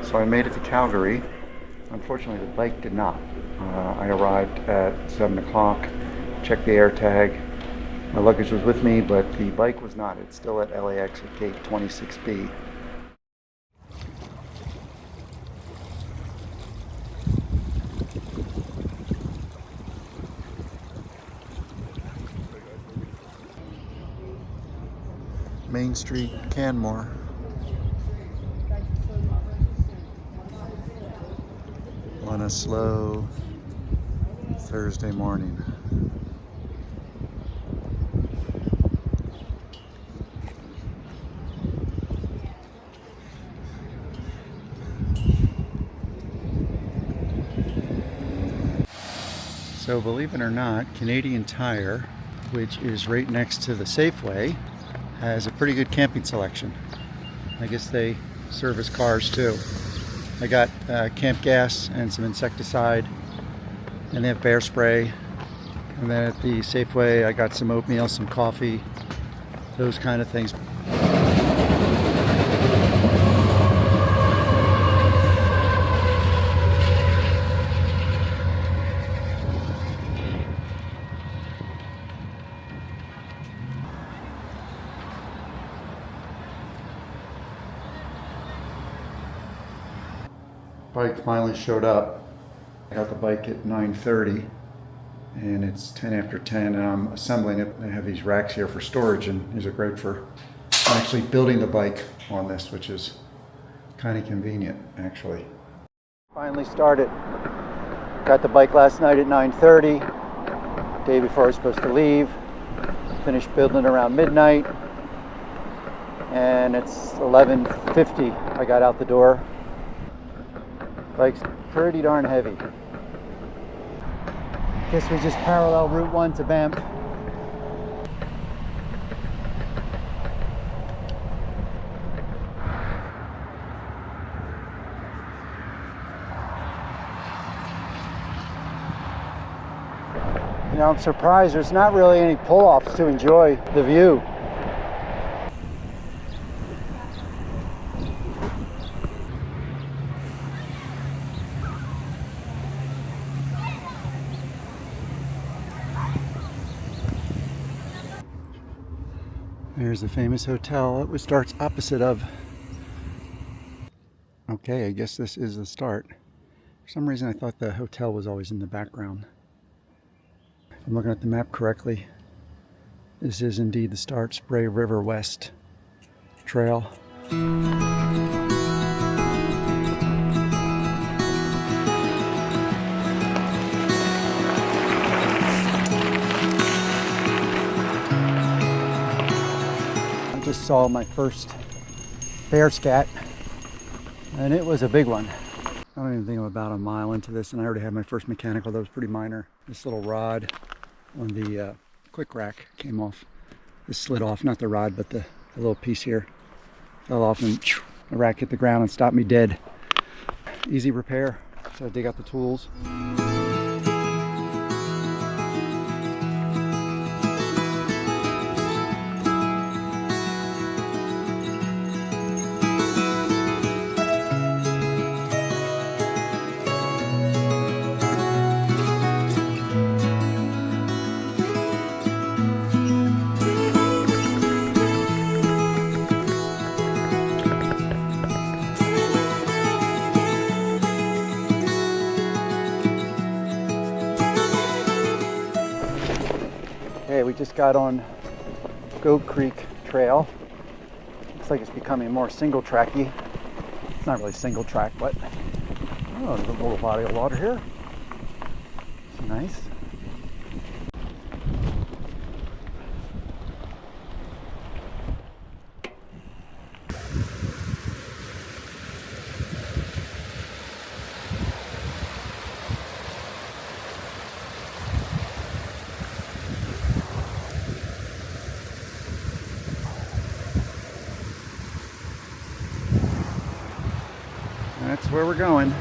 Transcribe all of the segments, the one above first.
So I made it to Calgary. Unfortunately, the bike did not. I arrived at 7 o'clock, checked the air tag. My luggage was with me, but the bike was not. It's still at LAX at gate 26B. Main Street, Canmore. On a slow Thursday morning. So believe it or not, Canadian Tire, which is right next to the Safeway, has a pretty good camping selection. I guess they service cars too. I got camp gas and some insecticide, and they have bear spray. And then at the Safeway, I got some oatmeal, some coffee, those kind of things. Bike finally showed up. I got the bike at 9:30 and it's 10 after 10 and I'm assembling it. I have these racks here for storage and these are great for actually building the bike on this, which is kind of convenient actually. Finally started. Got the bike last night at 9:30, day before I was supposed to leave. Finished building around midnight and it's 11:50. I got out the door. Bike's pretty darn heavy. Guess we just parallel Route 1 to Banff. You know, I'm surprised there's not really any pull-offs to enjoy the view. There's the famous hotel it starts opposite of. Okay, I guess this is the start. For some reason I thought the hotel was always in the background. If I'm looking at the map correctly, this is indeed the start. Spray River West Trail. Just saw my first bear scat and it was a big one. I don't even think I'm about a mile into this and I already had my first mechanical. That was pretty minor. This little rod on the quick rack came off. This slid off, not the rod but the little piece here fell off and the rack hit the ground and stopped me dead. Easy repair, so I dig out the tools. Okay, we just got on Goat Creek Trail. Looks like it's becoming more single tracky. It's not really single track, but oh, there's a little body of water here. It's nice. That's where we're going.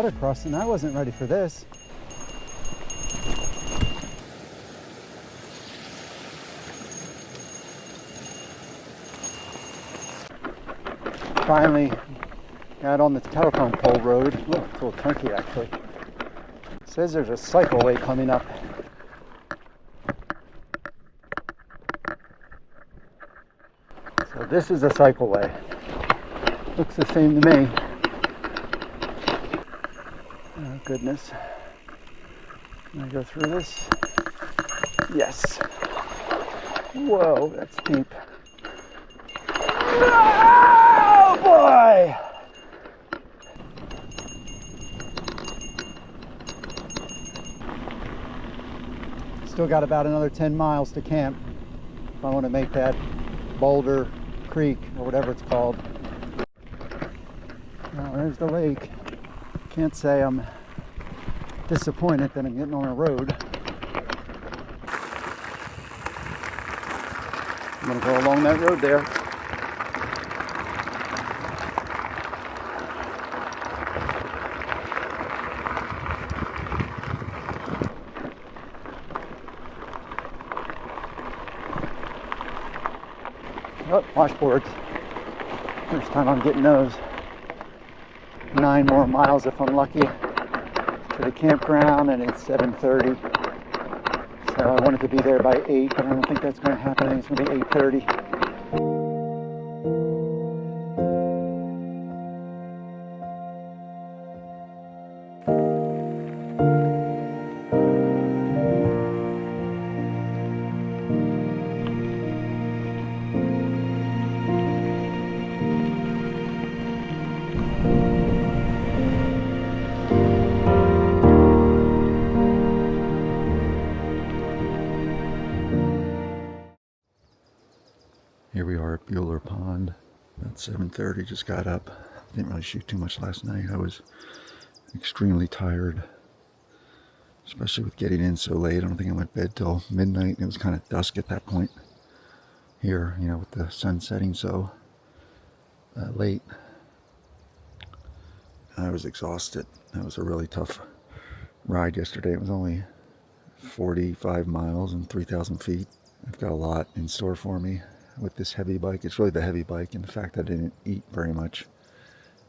water crossing. I wasn't ready for this. Finally got on the telephone pole road. Oh, it's a little chunky actually. It says there's a cycleway coming up. So this is a cycleway. Looks the same to me. Oh goodness. Can I go through this? Yes. Whoa, that's steep. Oh boy! Still got about another 10 miles to camp if I want to make that Boulder Creek or whatever it's called. Well, there's the lake. Can't say I'm disappointed that I'm getting on a road. I'm going to go along that road there. Oh, washboards. First time I'm getting those. 9 more miles if I'm lucky to the campground, and it's 7:30. So I wanted to be there by 8, but I don't think that's going to happen. I think it's going to be 8:30. Here we are at Bueller Pond, about 7:30, just got up. Didn't really shoot too much last night. I was extremely tired, especially with getting in so late. I don't think I went to bed till midnight, and it was kind of dusk at that point here, you know, with the sun setting so late. I was exhausted. That was a really tough ride yesterday. It was only 45 miles and 3,000 feet. I've got a lot in store for me with this heavy bike. It's really the heavy bike and the fact that I didn't eat very much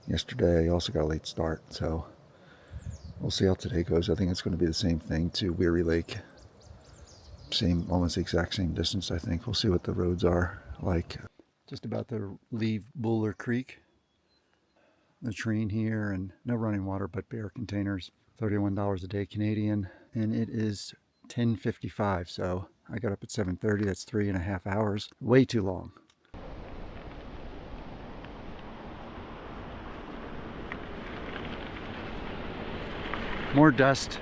yesterday. I also got a late start, so we'll see how today goes. I think it's going to be the same thing to Weary Lake. Same, almost the exact same distance, I think. We'll see what the roads are like. Just about to leave Buller Creek. Latrine here, and no running water but bare containers. $31 a day Canadian, and it is 10:55, so I got up at 7:30. That's 3.5 hours. Way too long. More dust.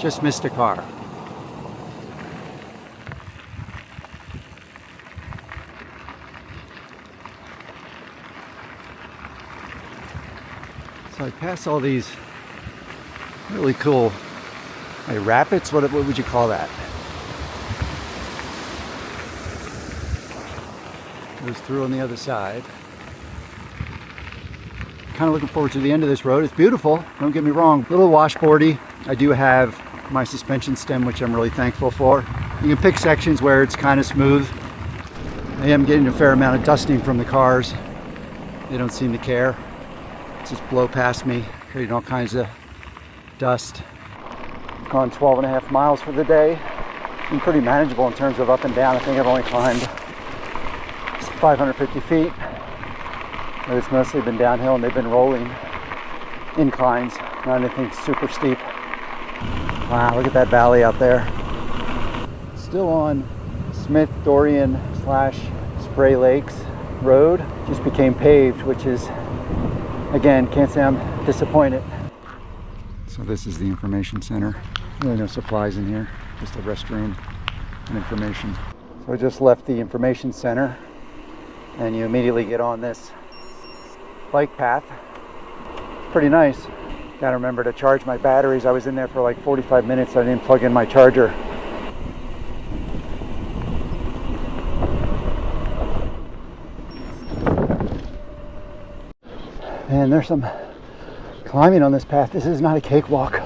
Just missed a car. So I pass all these really cool rapids. What would you call that? Goes through on the other side. Kind of looking forward to the end of this road. It's beautiful, don't get me wrong. A little washboardy. I do have my suspension stem, which I'm really thankful for. You can pick sections where it's kind of smooth. I am getting a fair amount of dusting from the cars. They don't seem to care. Just blow past me, creating all kinds of dust. Gone 12.5 miles for the day. Been pretty manageable in terms of up and down. I think I've only climbed 550 feet. But it's mostly been downhill, and they've been rolling inclines, not anything super steep. Wow, look at that valley out there. Still on Smith Dorian / Spray Lakes Road. Just became paved, which is, again, can't say I'm disappointed. So this is the information center. Really no supplies in here, just a restroom and information. So I just left the information center and you immediately get on this bike path. Pretty nice. Gotta remember to charge my batteries. I was in there for like 45 minutes. I didn't plug in my charger. And there's some climbing on this path. This is not a cakewalk.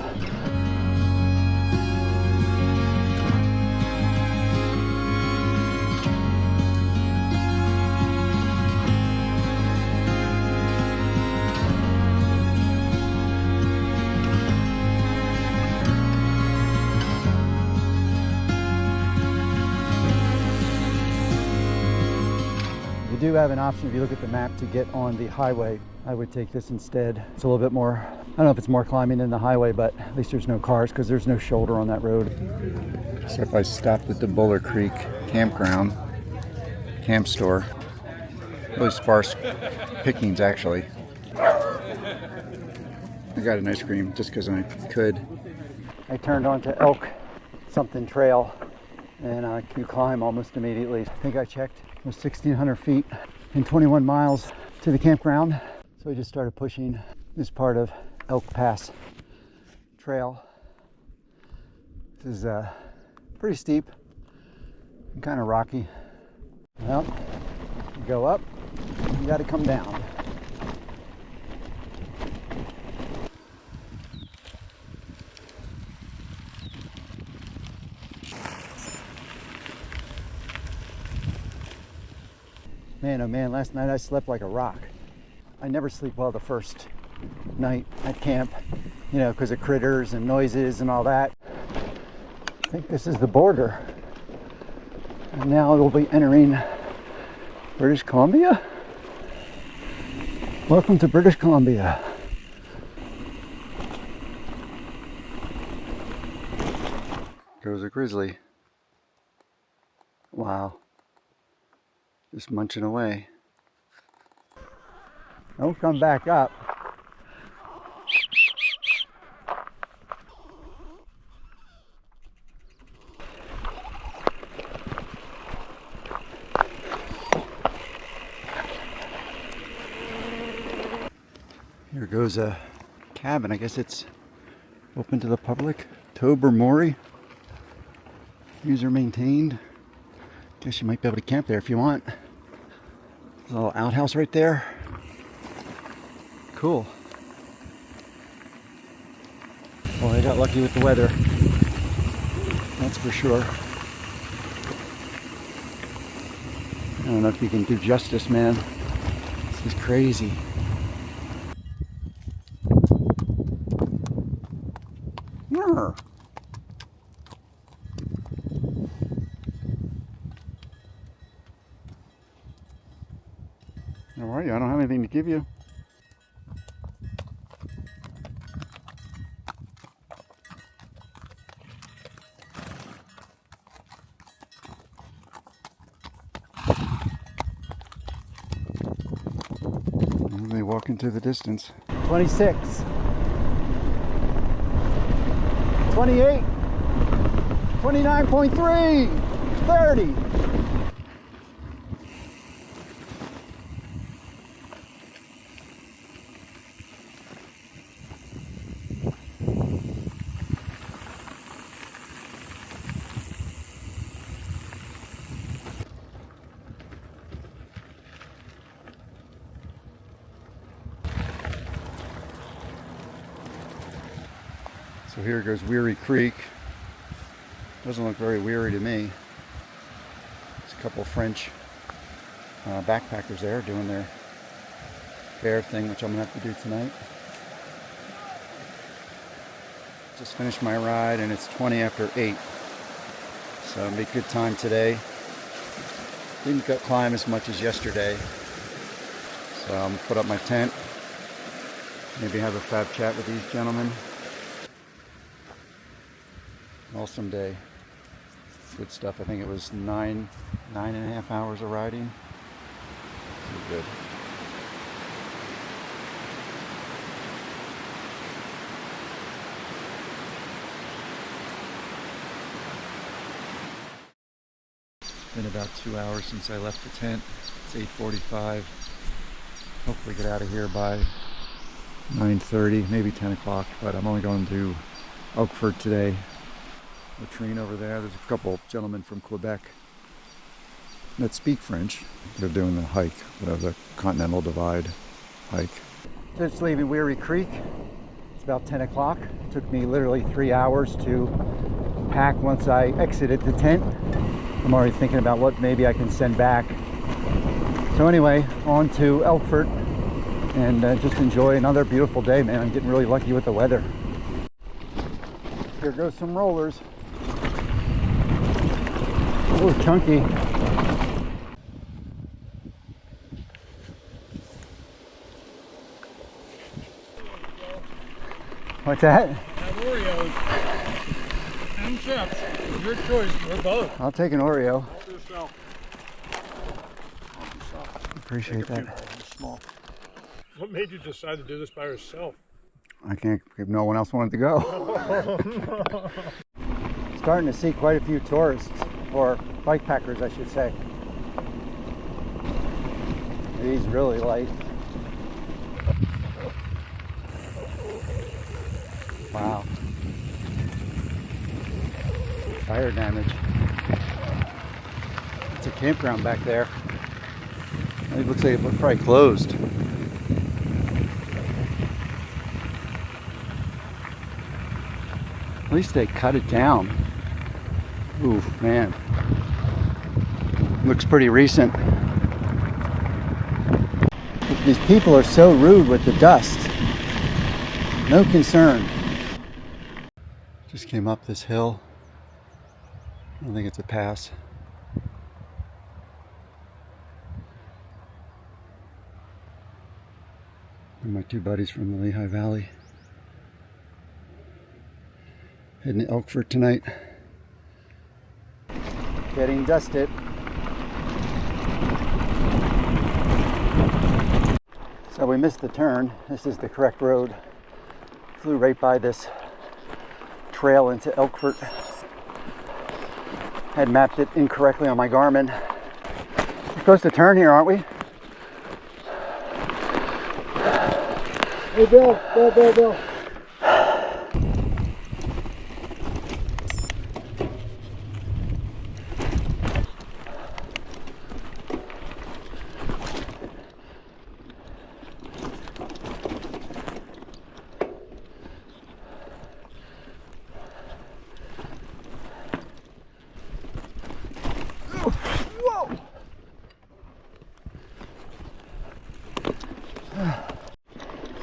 You do have an option if you look at the map to get on the highway. I would take this instead. It's a little bit more, I don't know if it's more climbing than the highway, but at least there's no cars because there's no shoulder on that road. So if I stopped at the Boulder Creek campground, camp store, really sparse pickings actually. I got an ice cream just because I could. I turned onto Elk something trail and you climb almost immediately. I think I checked, it was 1,600 feet and 21 miles to the campground. So I just started pushing this part of Elk Pass trail. This is pretty steep and kind of rocky. Well, you go up, you got to come down. Man, oh man, last night I slept like a rock. I never sleep well the first night at camp, you know, because of critters and noises and all that. I think this is the border. And now we'll be entering British Columbia. Welcome to British Columbia. Goes a grizzly. Wow. Just munching away. Don't come back up. Here goes a cabin. I guess it's open to the public. Tobermory. User maintained. Guess you might be able to camp there if you want. There's a little outhouse right there. Cool. Well, I got lucky with the weather. That's for sure. I don't know if you can do justice, man. This is crazy. Yarr. How are you? I don't have anything to give you. And they walk into the distance. 26. 28. 29.3. 30. So here goes Weary Creek. Doesn't look very weary to me. There's a couple of French backpackers there doing their bear thing, which I'm gonna have to do tonight. Just finished my ride and it's 20 after 8. So it'll be a good time today. Didn't climb as much as yesterday. So I'm gonna put up my tent. Maybe have a fab chat with these gentlemen. Awesome day. Good stuff. I think it was nine and a half hours of riding. Pretty good. been about 2 hours since I left the tent. It's 8:45. Hopefully get out of here by 9:30, maybe 10 o'clock, but I'm only going to Elkford today. Latrine over there. There's a couple gentlemen from Quebec that speak French. They're doing the hike, the Continental Divide hike. Just leaving Weary Creek. It's about 10 o'clock. It took me literally 3 hours to pack once I exited the tent. I'm already thinking about what maybe I can send back. So anyway, on to Elkford and just enjoy another beautiful day, man. I'm getting really lucky with the weather. Here goes some rollers. Oh, chunky. What's that? Have Oreos and chips. Your choice. We're both. I'll take an Oreo. Help yourself. Help yourself. Appreciate that. Small. What made you decide to do this by yourself? I can't, if no one else wanted to go. Starting to see quite a few tourists, or bike packers I should say. He's really light. Wow. Fire damage. It's a campground back there. It looks like it's probably closed. At least they cut it down. Ooh, man. Looks pretty recent. These people are so rude with the dust. No concern. Just came up this hill. I don't think it's a pass. And my two buddies from the Lehigh Valley. Heading to Elkford tonight. Getting dusted. So we missed the turn. This is the correct road. Flew right by this trail into Elkford. Had mapped it incorrectly on my Garmin. We're supposed to turn here, aren't we? Hey, Bill. Bill.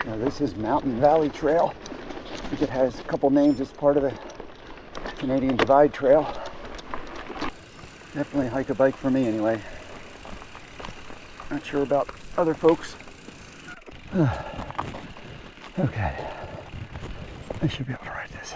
Now this is Mountain Valley Trail. I think it has a couple names as part of the Canadian Divide Trail. Definitely hike a bike for me anyway. Not sure about other folks. Okay. I should be able to ride this.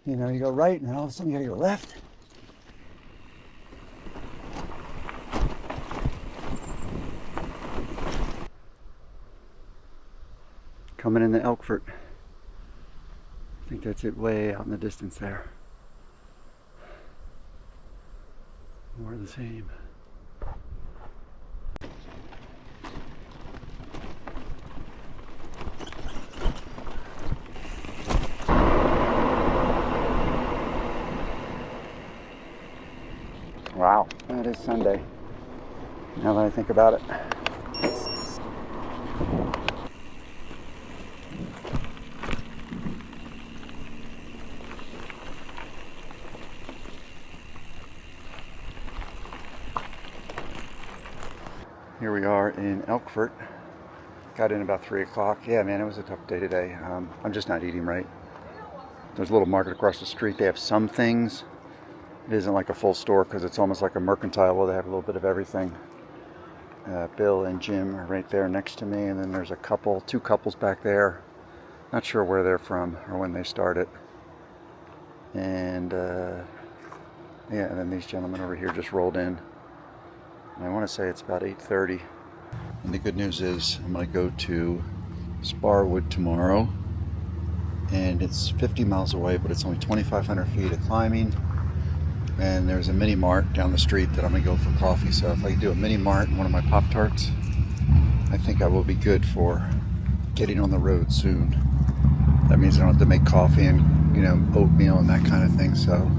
You know, you go right and then all of a sudden you gotta go left. Coming into Elkford. I think that's it way out in the distance there. More of the same. Wow, that is Sunday, now that I think about it. Here we are in Elkford. Got in about 3 o'clock. Yeah, man, it was a tough day today. I'm just not eating right. There's a little market across the street. They have some things. It isn't like a full store because it's almost like a mercantile where they have a little bit of everything. Bill and Jim are right there next to me, and then there's two couples back there. Not sure where they're from or when they started. And yeah, and then these gentlemen over here just rolled in. I want to say it's about 8:30. And the good news is I'm going to go to Sparwood tomorrow. And it's 50 miles away, but it's only 2,500 feet of climbing. And there's a mini mart down the street that I'm going to go for coffee. So if I can do a mini mart and one of my Pop-Tarts, I think I will be good for getting on the road soon. That means I don't have to make coffee and, oatmeal and that kind of thing. So